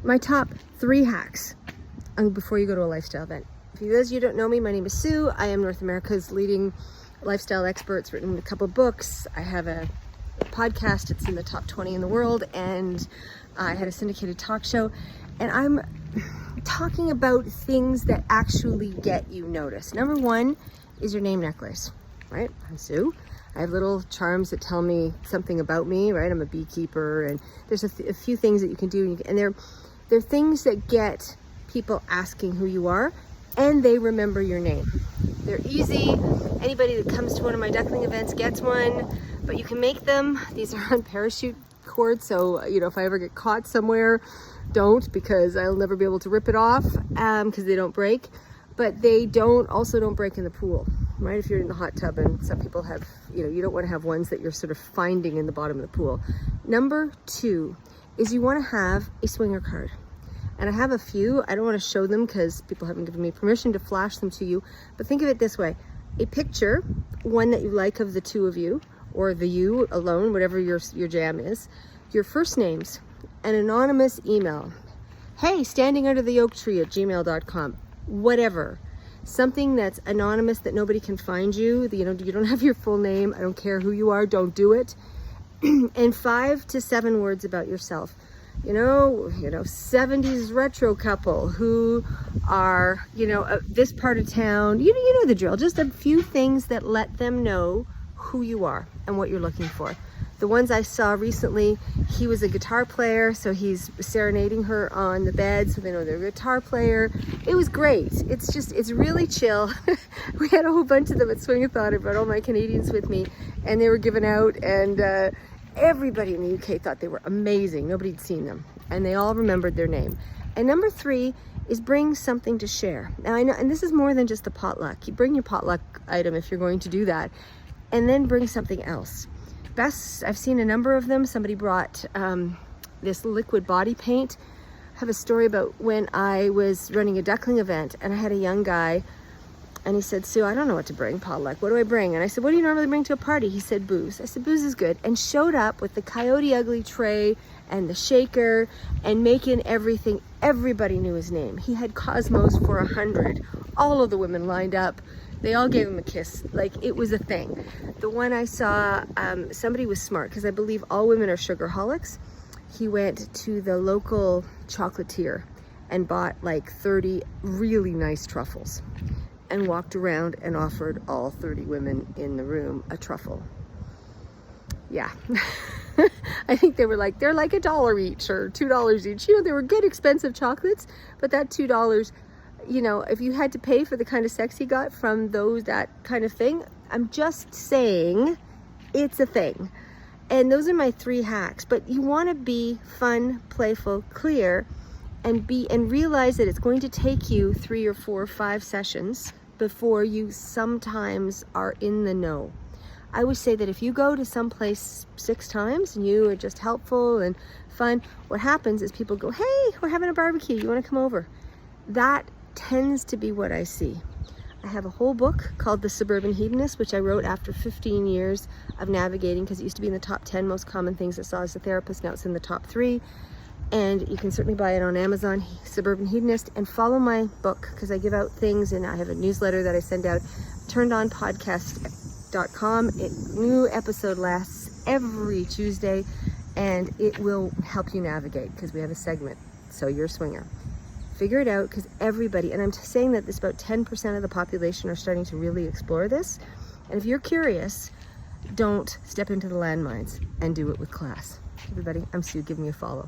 my top 3 hacks before you go to a lifestyle event. For those of you who don't know me, my name is Sue. I am North America's leading lifestyle expert. It's written a couple books. I have a podcast. It's in the top 20 in the world, and I had a syndicated talk show, and I'm talking about things that actually get you noticed. Number 1 is your name necklace, right? I'm Sue. I have little charms that tell me something about me, right? I'm a beekeeper, and there's a few things that you can do, and they're things that get people asking who you are, and they remember your name. They're easy. Anybody that comes to one of my duckling events gets one, but you can make them. These are on parachute cord, so if I ever get caught somewhere, don't, because I'll never be able to rip it off because they don't break. But they don't break in the pool, right? If you're in the hot tub, and some people have, you don't want to have ones that you're sort of finding in the bottom of the pool. Number 2 is you want to have a swinger card. And I have a few. I don't want to show them because people haven't given me permission to flash them to you. But think of it this way. A picture, one that you like of the 2 of you, or the you alone, whatever your jam is, your first names, an anonymous email. Hey, standing under the oak tree at gmail.com. Whatever. Something that's anonymous that nobody can find you. You don't have your full name. I don't care who you are. Don't do it. And 5 to 7 words about yourself. 70s retro couple who are, this part of town. You know the drill. Just a few things that let them know who you are and what you're looking for. The ones I saw recently, he was a guitar player, so he's serenading her on the bed, so they know they're a guitar player. It was great. It's really chill. We had a whole bunch of them at Swing-a-thon. I brought all my Canadians with me, and they were given out, and everybody in the UK thought they were amazing. Nobody'd seen them, and they all remembered their name. And number 3 is bring something to share. Now I know, and this is more than just the potluck. You bring your potluck item if you're going to do that, and then bring something else. I've seen a number of them. Somebody brought this liquid body paint. I have a story about when I was running a duckling event, and I had a young guy, and he said, Sue, I don't know what to bring, potluck. What do I bring? And I said, what do you normally bring to a party? He said, booze. I said, booze is good. And showed up with the Coyote Ugly tray and the shaker and making everything. Everybody knew his name. He had Cosmos for 100. All of the women lined up. They all gave him a kiss. Like, it was a thing. The one I saw, somebody was smart, because I believe all women are sugarholics. He went to the local chocolatier and bought like 30 really nice truffles, and walked around and offered all 30 women in the room a truffle. Yeah. I think they're like $1 each or $2 each. They were good, expensive chocolates, but that $2, if you had to pay for the kind of sex he got from that kind of thing, I'm just saying it's a thing. And those are my 3 hacks. But you want to be fun, playful, clear, and realize that it's going to take you 3 or 4 or 5 sessions before you sometimes are in the know. I would say that if you go to some place 6 times and you are just helpful and fun, what happens is people go, hey, we're having a barbecue, you want to come over? That tends to be what I see. I have a whole book called The Suburban Hedonist, which I wrote after 15 years of navigating, because it used to be in the top 10 most common things I saw as a therapist. Now it's in the top 3. And you can certainly buy it on Amazon, Suburban Hedonist, and follow my book, because I give out things, and I have a newsletter that I send out, turnedonpodcast.com. New episode lasts every Tuesday, and it will help you navigate, because we have a segment, so you're a swinger. Figure it out, because everybody, and I'm saying that this about 10% of the population are starting to really explore this, and if you're curious, don't step into the landmines, and do it with class. Everybody, I'm Sue, give me a follow.